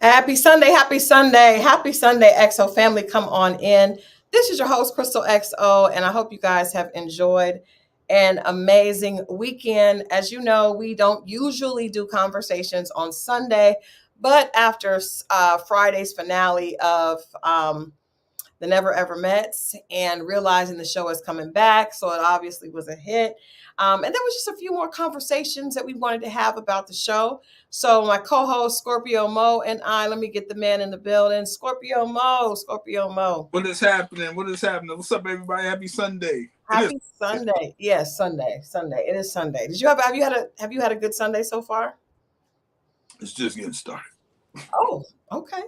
Happy Sunday, happy Sunday, happy Sunday, XO family. Come on in. This is your host, Christal XO, and I hope you guys have enjoyed an amazing weekend. As you know, we don't usually do conversations on Sunday, but after Friday's finale of the Never Ever Mets and realizing the show is coming back, so it obviously was a hit. And there was just a few more conversations that we wanted to have about the show. So my co-host Scorpio Moe and I, let me get the man in the building. Scorpio Moe. What is happening? What's up, everybody? Happy Sunday. Happy Sunday. Yes, Sunday. It is Sunday. Have you had a good Sunday so far? It's just getting started. Oh, okay.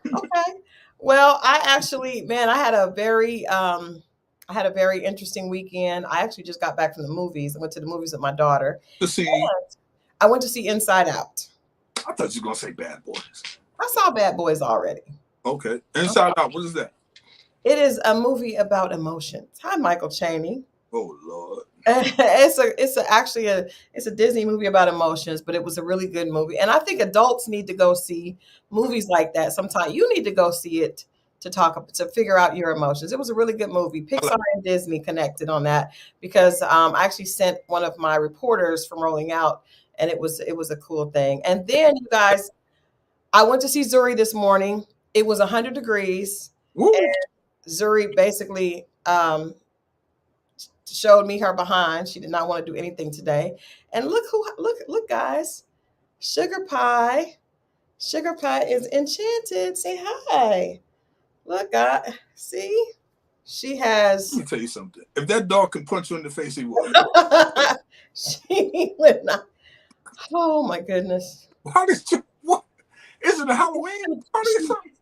Okay. Well, I had a very interesting weekend. I actually just got back from the movies. I went to the movies with my daughter. I went to see Inside Out. I thought you were gonna say Bad Boys. I saw Bad Boys already. Okay. Inside Out, what is that? It is a movie about emotions. Hi, Michael Chaney. Oh Lord. It's a Disney movie about emotions, but it was a really good movie. And I think adults need to go see movies like that. Sometimes you need to go see it to figure out your emotions. It was a really good movie. Pixar and Disney connected on that because I actually sent one of my reporters from Rolling Out, and it was a cool thing. And then you guys, I went to see Zuri this morning. It was 100 degrees. Woo. And Zuri basically showed me her behind. She did not want to do anything today. And look, guys, Sugar Pie is enchanted. Say hi. Look, guys, see, she has. Let me tell you something. If that dog can punch you in the face, he would. She would not. Oh my goodness. How did you? What? Is it a Halloween party or something?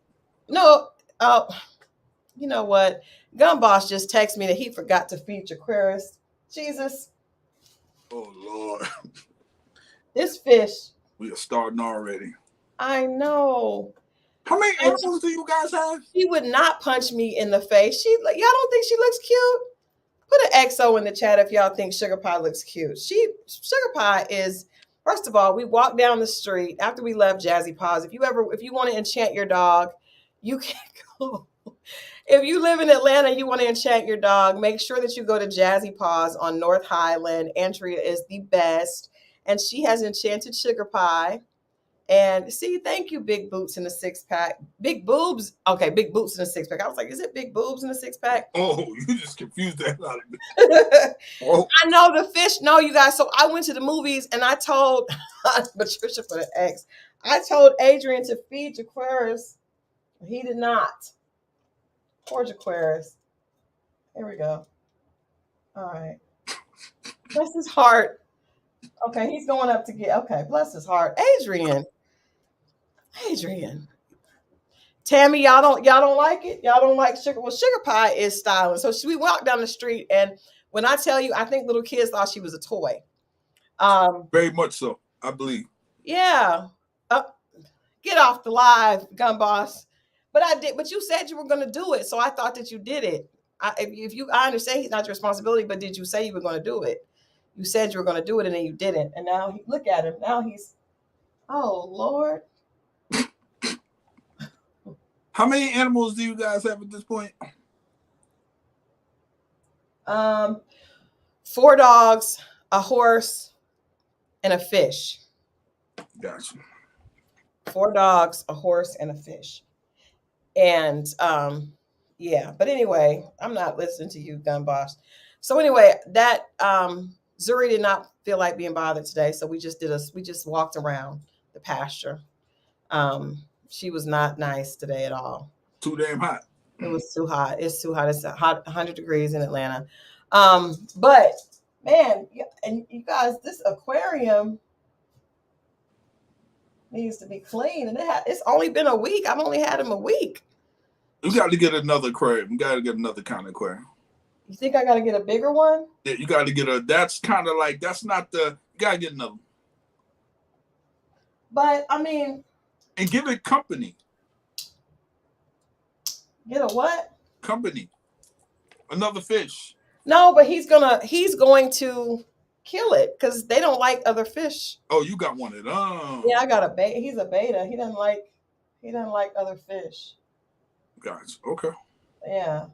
No. You know what? Gun Boss just texted me that he forgot to feed Jaquaris. Jesus. Oh Lord. This fish. We are starting already. I know. How many animals do you guys have? She would not punch me in the face. Y'all don't think she looks cute? Put an XO in the chat if y'all think Sugar Pie looks cute. Sugar Pie is, first of all, we walked down the street after we left Jazzy Paws. If you want to enchant your dog, you can go. If you live in Atlanta, you want to enchant your dog, make sure that you go to Jazzy Paws on North Highland. Andrea is the best, and she has enchanted Sugar Pie. And see, thank you, Big Boots in the six pack. Big boobs. Okay, Big Boots in the six pack. I was like, is it Big Boobs in the six pack? Oh, you just confused that out of me. Oh. I know the fish. No, you guys. So I went to the movies and I told Patricia for the X. I told Adrian to feed Jaquaris. He did not. Poor Jaquaris. Here we go. All right. Bless his heart. Okay, he's going up to get. Okay, bless his heart. Adrian. Tammy, y'all don't like it? Y'all don't like sugar? Well, Sugar Pie is styling. So we walked down the street, and when I tell you, I think little kids thought she was a toy. Very much so, I believe. Yeah. Get off the Gun Boss. But I did. But you said you were going to do it, so I thought that you did it. I understand he's not your responsibility, but did you say you were going to do it? You said you were going to do it, and then you didn't. And now look at him. Now he's. Oh Lord. How many animals do you guys have at this point? 4 dogs, a horse, and a fish. Gotcha. 4 dogs, a horse, and a fish. And yeah. But anyway, I'm not listening to you, Gun Boss. So anyway, that Zuri did not feel like being bothered today, so we just walked around the pasture. She was not nice today at all. Too damn hot. It was too hot. It's too hot. It's hot, 100 degrees in Atlanta. But man, and you guys, this aquarium needs to be clean. And it's only been a week. I've only had him a week. You got to get another aquarium. You got to get another kind of aquarium. You think I got to get a bigger one? Yeah, you got to get a. That's kind of like that's not the. You got to get another. But I mean, and give it company. Get a what? Company. Another fish. No, but he's going to kill it because they don't like other fish. Oh, you got one of them. Yeah, I got a beta. He's a beta. He doesn't like other fish. Gotcha. Okay. Yeah.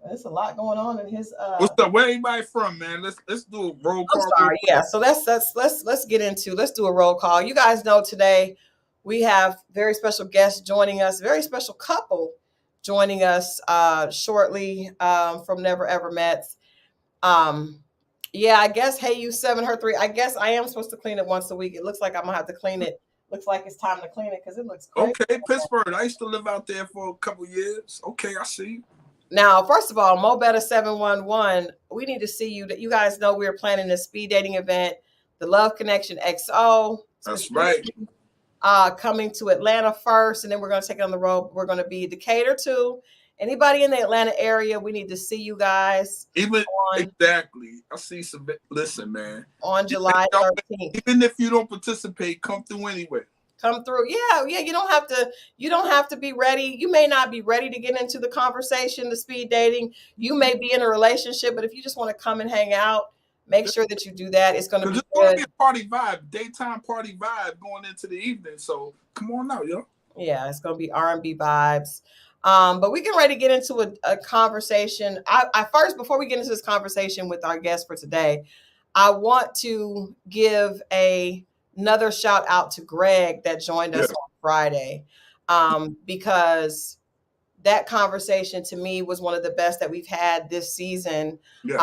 There's a lot going on in his What's up? Where anybody from, man? Let's do a roll call. I'm sorry. Yeah. So let's get into let's do a roll call. You guys know today we have very special guests joining us, very special couple joining us shortly from Never Ever Met. Yeah, I guess Hey You 7 Her 3. I guess I am supposed to clean it once a week. It looks like I'm gonna have to clean it. Looks like it's time to clean it because it looks crazy. Okay, Pittsburgh. I used to live out there for a couple years. Okay, I see. Now, first of all, Mo Better 711, we need to see you. You guys know we're planning a speed dating event, the Love Connection XO. That's right. Coming to Atlanta first, and then we're going to take it on the road. We're going to be Decatur too. Anybody in the Atlanta area, we need to see you guys. Exactly. I see some. Listen, man. On July 13th. Even if you don't participate, come through anyway. Come through. Yeah. You don't have to be ready. You may not be ready to get into the conversation, the speed dating. You may be in a relationship, but if you just want to come and hang out, make sure that you do that. It's going to be good. It's going to be a party vibe, daytime party vibe going into the evening. So come on out, yo. Yeah, it's going to be R&B vibes. But we get ready to get into a conversation. I first, before we get into this conversation with our guest for today, I want to give another shout out to Greg that joined us on Friday, because that conversation to me was one of the best that we've had this season. Yes.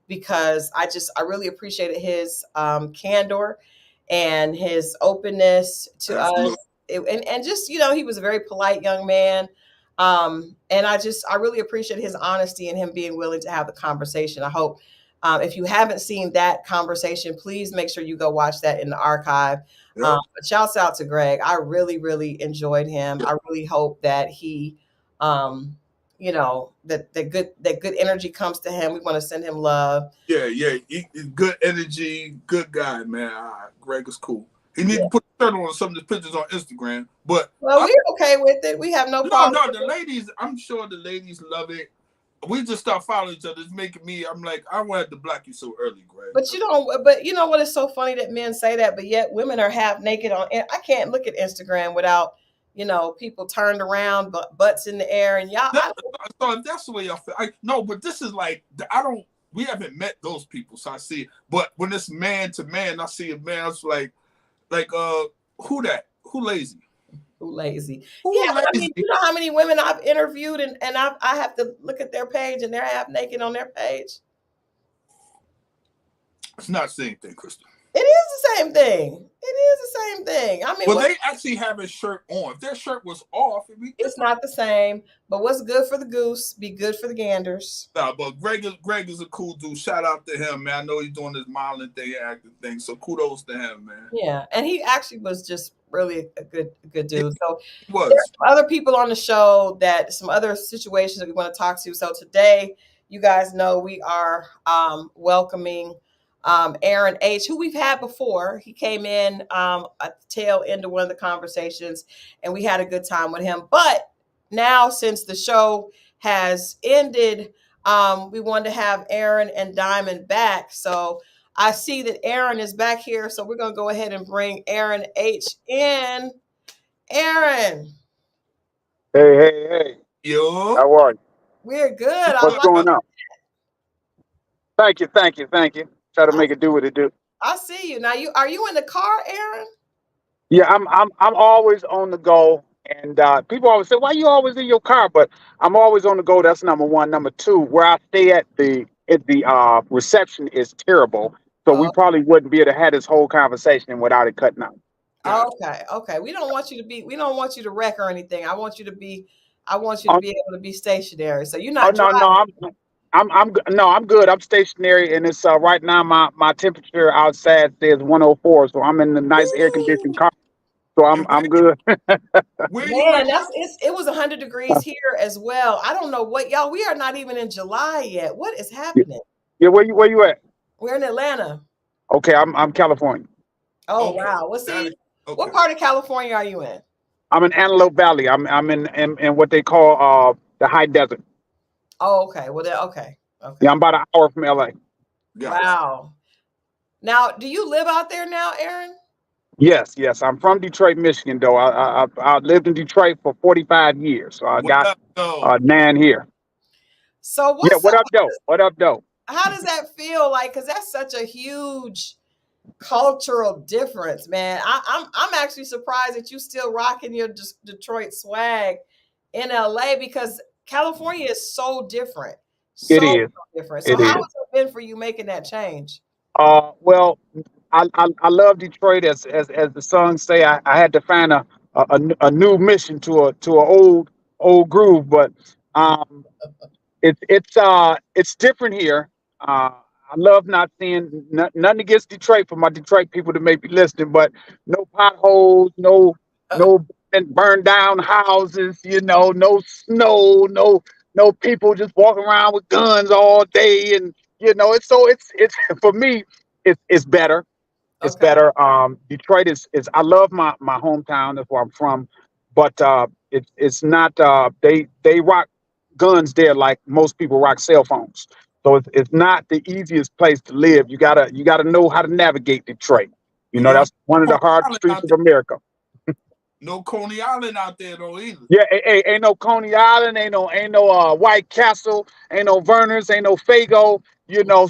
Because I really appreciated his candor and his openness to us. And just, he was a very polite young man. And I really appreciate his honesty and him being willing to have the conversation. I hope if you haven't seen that conversation, please make sure you go watch that in the archive. But shouts out to Greg. I really, really enjoyed him. I really hope that he, that good energy comes to him. We want to send him love. Yeah. Good energy, good guy, man. Greg is cool. He needs to put a shirt on some of the pictures on Instagram. But we're okay with it. We have no problem. No, the ladies, I'm sure the ladies love it. We just start following each other. It's making me, I'm like, I wanted to block you so early, Greg. But you know what is so funny that men say that, but yet women are half naked on. I can't look at Instagram without, people turned around, butts in the air, and y'all. So if that's the way y'all feel. No, but this is like, we haven't met those people, so I see it. But when it's man to man, I see a man, it's like, who that? Who lazy? Who lazy? But I mean, you know how many women I've interviewed and I have to look at their page and they're half naked on their page. It's not the same thing, Christal. It is the same thing. I mean, they actually have a shirt on. If their shirt was off, it's not the same. But what's good for the goose, be good for the ganders. No, but Greg is a cool dude. Shout out to him, man. I know he's doing this modeling thing, acting thing. So kudos to him, man. Yeah, and he actually was just really a good dude. So there's other people on the show some other situations that we want to talk to. So today, you guys know we are welcoming Aaron H, who we've had before. He came in at the tail end of one of the conversations, and we had a good time with him. But now, since the show has ended, we wanted to have Aaron and Dymond back. So I see that Aaron is back here, so we're going to go ahead and bring Aaron H in. Aaron. Hey. Yo. How are you? We're good. What's going on? Thank you. Try to make it do what it do. I see you. Now, are you in the car, Aaron? Yeah, I'm always on the go. And people always say, why you always in your car? But I'm always on the go. That's number one. Number two, where I stay at the reception is terrible. So we probably wouldn't be able to have this whole conversation without it cutting out. Okay. We don't want you to wreck or anything. I want you to be able to be stationary. So you're not driving. I'm good. I'm stationary, and it's right now my temperature outside says 104, so I'm in the nice air conditioned car. So And I'm good. where you Man, at? it was 100 degrees here as well. I don't know what y'all. We are not even in July yet. What is happening? Yeah, where you at? We're in Atlanta. Okay, I'm California. Oh Okay, wow. Well, that is see, what okay. part of California are you in? I'm in Antelope Valley. I'm in what they call the high desert. Oh, okay. Well, okay, Yeah, okay. I'm about an hour from LA. Gotcha. Wow. Now, do you live out there now, Aaron? Yes, yes. I'm from Detroit, Michigan, though. I lived in Detroit for 45 years, so I What got up, though? Nan here. So, Yeah, what's what up? up, though? What up, though? How does that feel like? Because that's such a huge cultural difference, man. I'm actually surprised that you still rocking your Detroit swag in LA because California is so different, It so is. different. So It how is. has it been for you making that change? Well, I love Detroit as the songs say. I had to find a new mission to an old groove, but um, it's different here. I love not seeing nothing against Detroit for my Detroit people that may be listening, but no potholes, no burned down houses, no snow, no people just walking around with guns all day, and it's for me it's better. It's Okay. better. Detroit is I love my hometown. That's where I'm from, but it's not. They rock guns there like most people rock cell phones. So it's not the easiest place to live. You gotta know how to navigate Detroit. You don't That's one of the Coney hardest Island streets out of there. America. No Coney Island out there though either. Yeah, ain't no Coney Island, ain't no White Castle, ain't no Vernors, ain't no Fago.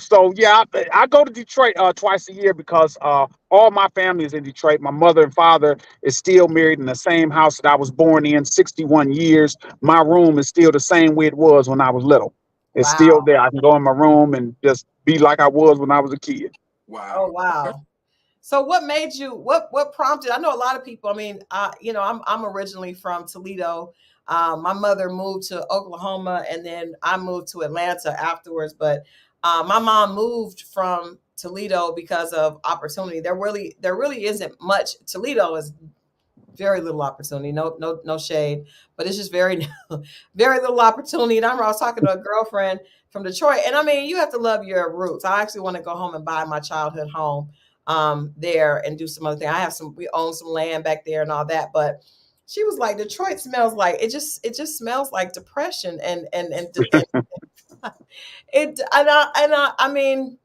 So yeah, I go to Detroit twice a year because all my family is in Detroit. My mother and father is still married in the same house that I was born in, 61 years. My room is still the same way it was when I was little. It's still Wow. there. I can go in my room and just be like I was when I was a kid. Oh Wow. Okay. wow. So what made you what prompted? I know a lot of people, I mean, I'm originally from Toledo. My mother moved to Oklahoma and then I moved to Atlanta afterwards, but my mom moved from Toledo because of opportunity. There really isn't much. Toledo is very little opportunity. No shade, but it's just very very little opportunity. And I was talking to a girlfriend from Detroit, and I mean, you have to love your roots. I actually want to go home and buy my childhood home there and do some other thing. We own some land back there and all that, but she was like, Detroit smells like it just smells like depression and I mean,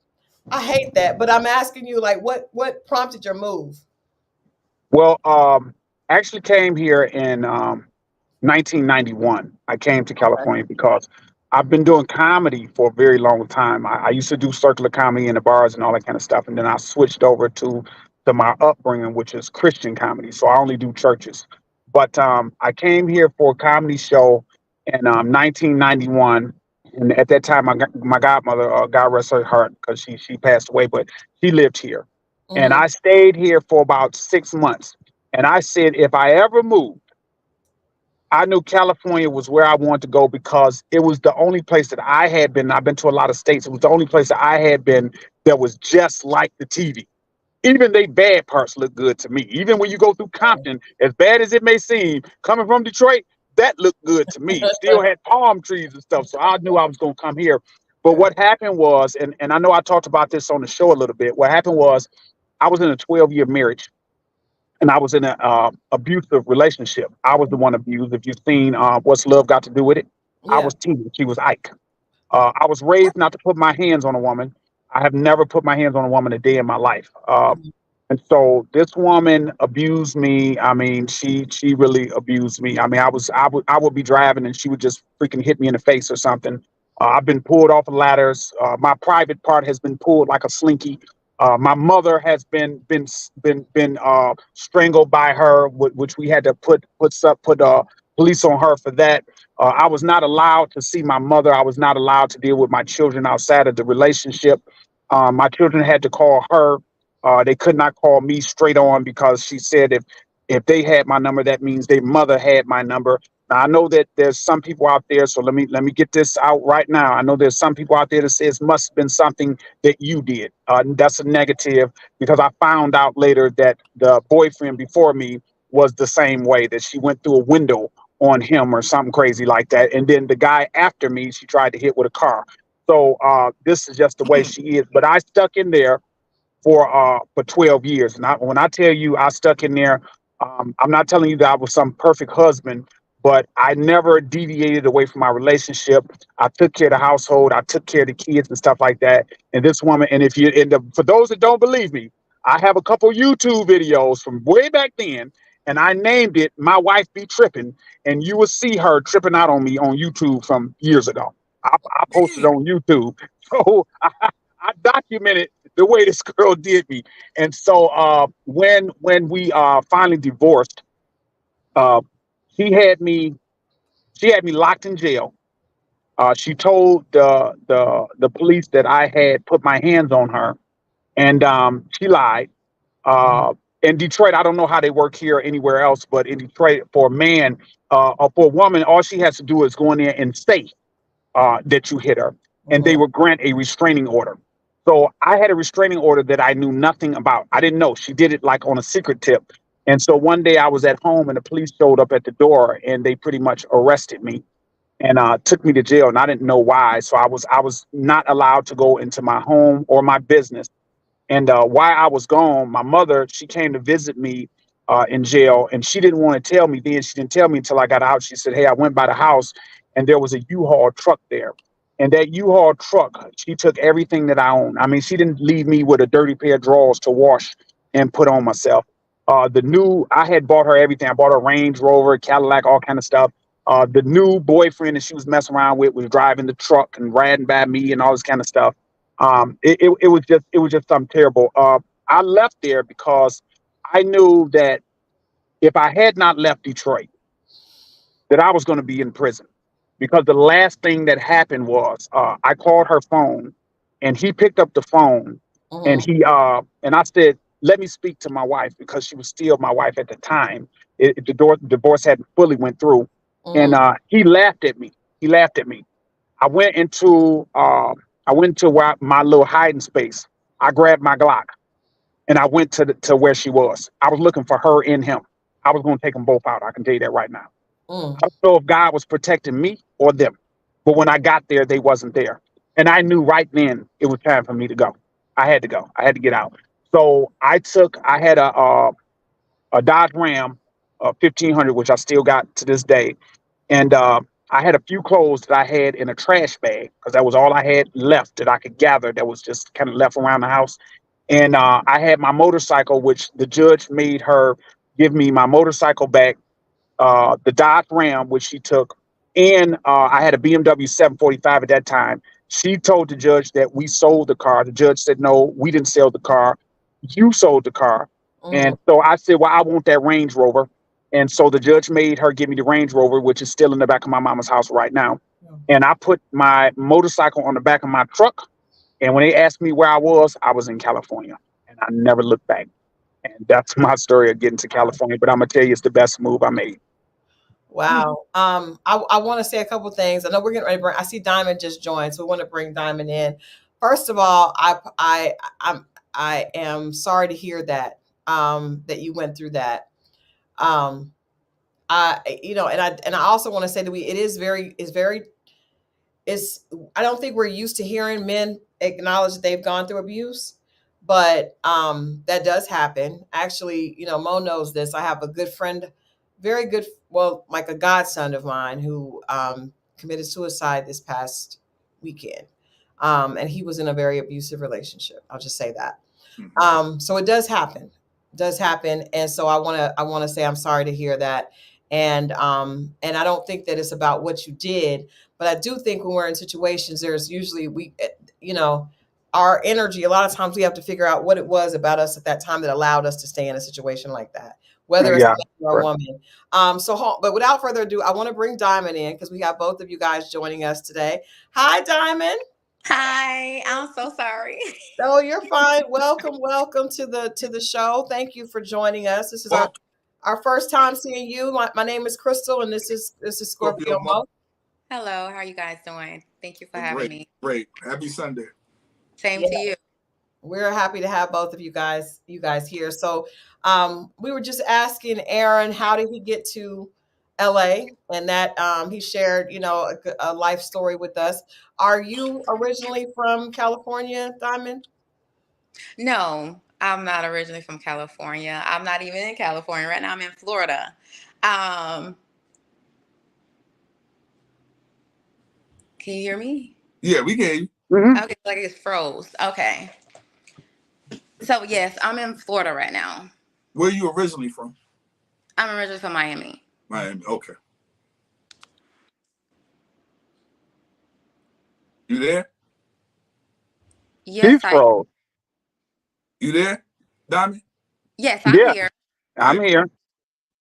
I hate that, but I'm asking you, like, what prompted your move? Well, actually came here in 1991. I came to Okay. California because I've been doing comedy for a very long time. I used to do circular comedy in the bars and all that kind of stuff, and then I switched over to my upbringing, which is Christian comedy. So I only do churches. But I came here for a comedy show in 1991, and at that time, my godmother, God rest her heart, because she passed away, but she lived here, and Hmm. I stayed here for about 6 months. And I said, if I ever move, I knew California was where I wanted to go because it was the only place that I had been. I've been to a lot of states. It was the only place that I had been that was just like the TV. Even they bad parts look good to me. Even when you go through Compton, as bad as it may seem, coming from Detroit, that looked good to me. Still had palm trees and stuff. So I knew I was going to come here. But Okay. what happened was, and I know I talked about this on the show a little bit, what happened was I was in a 12-year marriage and I was in an abusive relationship. I was the one abused. If you've seen What's Love Got to Do with It, I Yeah. was Tina. She was Ike. I was raised not to put my hands on a woman. I have never put my hands on a woman a day in my life. Mhm. And so this woman abused me. I mean, she really abused me. I mean, I would be driving and she would just freaking hit me in the face or something. I've been pulled off of ladders. My private part has been pulled like a slinky. My mother has been strangled by her, which we had to put police on her for that. I was not allowed to see my mother. I was not allowed to deal with my children outside of the relationship. My children had to call her. They could not call me straight on because she said if they had my number, that means their mother had my number. Now I know that there's some people out there, so let me get this out right now. I know there's some people out there that says must have been something that you did. That's a negative because I found out later that the boyfriend before me was the same way, that she went through a window on him or something crazy like that. And then the guy after me, she tried to hit with a car. So this is just the way she is. But I stuck in there for 12 years. And when I tell you I stuck in there, I'm not telling you that I was some perfect husband, but I never deviated away from my relationship. I took care of the household. I took care of the kids and stuff like that. And this woman, and if you end up, for those that don't believe me, I have a couple YouTube videos from way back then, and I named it "My Wife Be Tripping," and you will see her tripping out on me on YouTube from years ago. I posted on YouTube, so I documented the way this girl did me. And so when we finally divorced, uh, she had me locked in jail. She told the police that I had put my hands on her, and she lied. In Detroit, I don't know how they work here or anywhere else, but in Detroit, for a man or for a woman, all she has to do is go in there and say that you hit her, and they will grant a restraining order. So I had a restraining order that I knew nothing about. I didn't know. She did it like on a secret tip. And so one day I was at home and the police showed up at the door and they pretty much arrested me and took me to jail. And I didn't know why. So I was not allowed to go into my home or my business. And while I was gone, my mother, she came to visit me in jail, and she didn't want to tell me then. She didn't tell me until I got out. She said, "Hey, I went by the house, and there was a U-Haul truck there. And that U-Haul truck, she took everything that I own. I mean, she didn't leave me with a dirty pair of drawers to wash and put on myself. I had bought her everything. I bought her Range Rover, Cadillac, all kind of stuff. The new boyfriend that she was messing around with was driving the truck and riding by me and all this kind of stuff. It was just something terrible. I left there because I knew that if I had not left Detroit, that I was going to be in prison. Because the last thing that happened was I called her phone, and he picked up the phone, and I said, "Let me speak to my wife," because she was still my wife at the time. The divorce hadn't fully went through, and he laughed at me. He laughed at me. I went into my little hiding space. I grabbed my Glock and I went to where she was. I was looking for her and him. I was going to take them both out. I can tell you that right now. I don't know if God was protecting me or them, but when I got there, they wasn't there, and I knew right then it was time for me to go. I had to go. I had to get out. So I had a Dodge Ram 1500, which I still got to this day. And I had a few clothes that I had in a trash bag because that was all I had left that I could gather that was just kind of left around the house. And I had my motorcycle, which the judge made her give me my motorcycle back, the Dodge Ram, which she took, and I had a BMW 745 at that time. She told the judge that we sold the car. The judge said, "No, we didn't sell the car. You sold the car." And so I said, "Well, I want that Range Rover." And so the judge made her give me the Range Rover, which is still in the back of my mama's house right now. And I put my motorcycle on the back of my truck. And when they asked me where I was in California. And I never looked back. And that's my story of getting to California. But I'm going to tell you, it's the best move I made. Wow. I want to say a couple things. I know we're getting ready to bring. I see Dymond just joined, so we want to bring Dymond in. First of all, I am sorry to hear that that you went through that. And I also want to say that I don't think we're used to hearing men acknowledge that they've gone through abuse, but that does happen. Actually, Mo knows this. I have a good friend, very good, well, like a godson of mine who committed suicide this past weekend. And he was in a very abusive relationship. I'll just say that. So it does happen. And so I want to say I'm sorry to hear that. And I don't think that it's about what you did, but I do think when we're in situations, there's usually our energy. A lot of times we have to figure out what it was about us at that time that allowed us to stay in a situation like that, whether it's a man or a woman. But without further ado, I want to bring Dymond in because we have both of you guys joining us today. Hi, Dymond. Hi, I'm so sorry. Oh, you're fine. Welcome to the show. Thank you for joining us. This is our first time seeing you. My name is Christal, and this is Scorpio Moe. Hello, how are you guys doing? Thank you for having me. Great. Happy Sunday. Same to you. We're happy to have both of you guys here. So we were just asking Aaron, how did he get to LA? And that he shared, a life story with us. Are you originally from California, Dymond? No, I'm not originally from California. I'm not even in California right now. I'm in Florida. Um, can you hear me? Yeah, we gave you. Mhm. Okay, like it's froze. Okay. So yes, I'm in Florida right now. Where you originally from? I'm originally from Miami. Miami. Okay. You there? He's Yes, I froze. You there, Diamond? yes, I'm Yeah, here. All I'm right. here.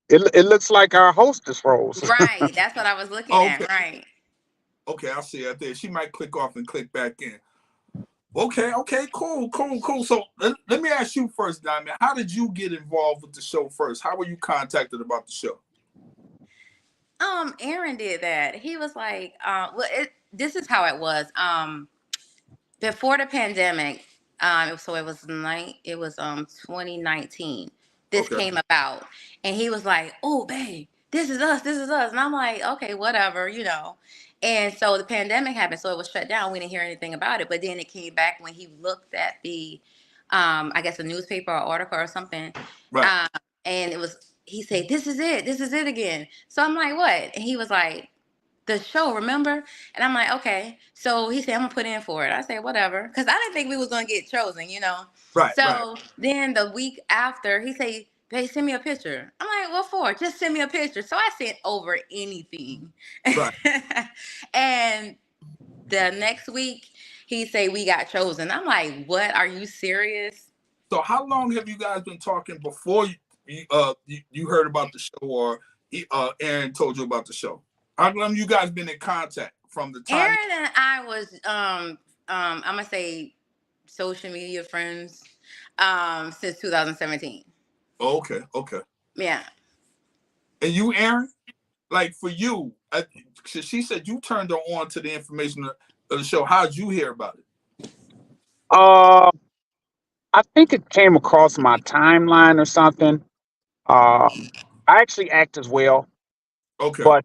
It looks like our hostess froze. Right. That's what I was looking Okay. at. Right. Okay, I see it there. She might click off and click back in. Okay, cool. So let me ask you first, Diamond. How did you get involved with the show first? How were you contacted about the show? Aaron did that. He was like, this is how it was. Before the pandemic, it was 2019. This Okay. came about, and he was like, "Oh, babe, this is us," and I'm like, "Okay, whatever," And so the pandemic happened, so it was shut down. We didn't hear anything about it, but then it came back when he looked at the, I guess a newspaper or article or something, Right. and it was. He said, this is it again." So I'm like, "What?" And he was like, "The show, remember?" And I'm like, "Okay." So he said, "I'm gonna put in for it." I said, "Whatever," because I didn't think we was gonna get chosen. Right. So then the week after, he said, "Hey, send me a picture." I'm like, "What for?" "Just send me a picture." So I sent over anything. Right. And the next week, he said, "We got chosen." I'm like, "What? Are you serious?" So how long have you guys been talking before you heard about the show, or Aaron told you about the show? How long you guys been in contact from the time? Aaron and I was I'm gonna say social media friends since 2017. Okay. Yeah. And you, Aaron, like for you, she said you turned her on to the information of the show. How'd you hear about it? uh, I think it came across my timeline or something. I actually act as well, Okay. but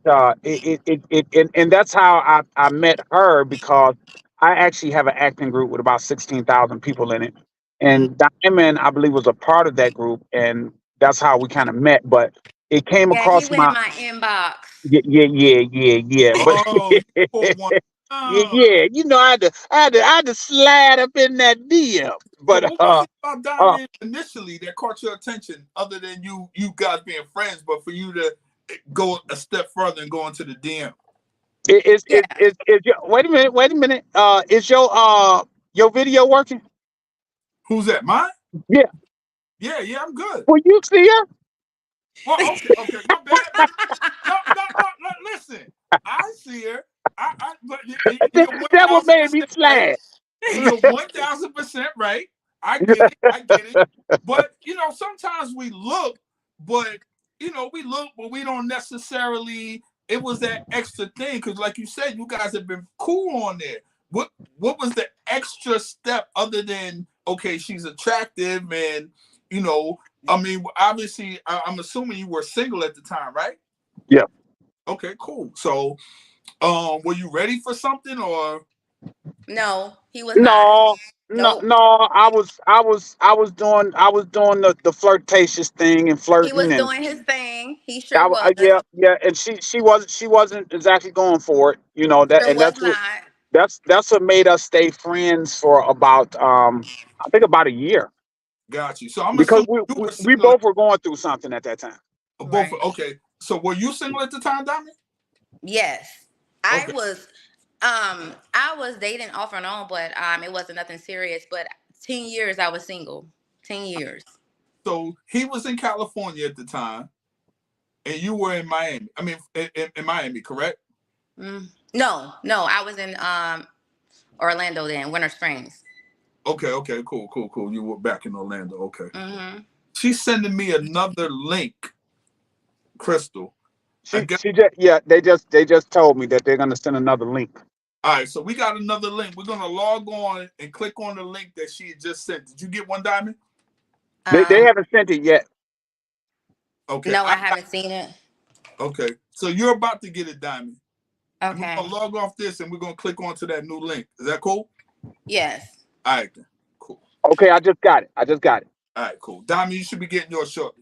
and that's how I met her, because I actually have an acting group with about 16,000 people in it, Mm-hmm. and Diamond, I believe, was a part of that group, and that's how we kind of met. But it came Yeah, he across went in my my inbox. yeah. But Oh, you pulled one. yeah. I had to slide up in that DM. So But what was it about uh, Diamond initially that caught your attention, other than you guys being friends, but for you to go a step further and go into the DM? Yeah. is your, wait a minute. Is your video working? Who's that? Mine? Yeah. Yeah, I'm good. Will you see her? Well, okay. My bad. No, listen. I see her. But you're That what made 1,000% me right. slide. And you're 1,000% right. I get it. But sometimes we look, but we don't necessarily. It was that extra thing, because, like you said, you guys have been cool on there. What was the extra step other than, okay, she's attractive, and I mean, obviously, I'm assuming you were single at the time, right? Yeah. Okay, cool. So, were you ready for something, or? No, he was not. No, no, Nope. no. I was doing the flirtatious thing and He flirting, was and doing his thing. He sure was. yeah. And she wasn't exactly going for it, that, Sure and was that's what not. that's what made us stay friends for about I think about a year, Got you. So I'm because assuming we you we, were we single. both were going through something at that time. Both. Right. Okay. So were you single at the time, Diamond? Yes. I Okay. was I was dating off and on, but it wasn't nothing serious. But 10 years I was single. 10 years. So he was in California at the time, and you were in Miami. I mean, in Miami, correct? No, I was in Orlando then, Winter Springs. Okay. Cool. You were back in Orlando. Okay. Mm-hmm. She's sending me another link, Christal. I She guess. she just yeah they just told me that they're gonna send another link. All right, so we got another link. We're gonna log on and click on the link that she had just sent. Did you get one, Diamond? They haven't sent it yet. Okay. No, I haven't seen it. Okay. So you're about to get it, Diamond. And we're Okay. gonna log off this and we're gonna click onto that new link. Is that cool? Yes. All right, then. Cool. Okay, I just got it. All right, cool. Diamond, you should be getting yours shortly.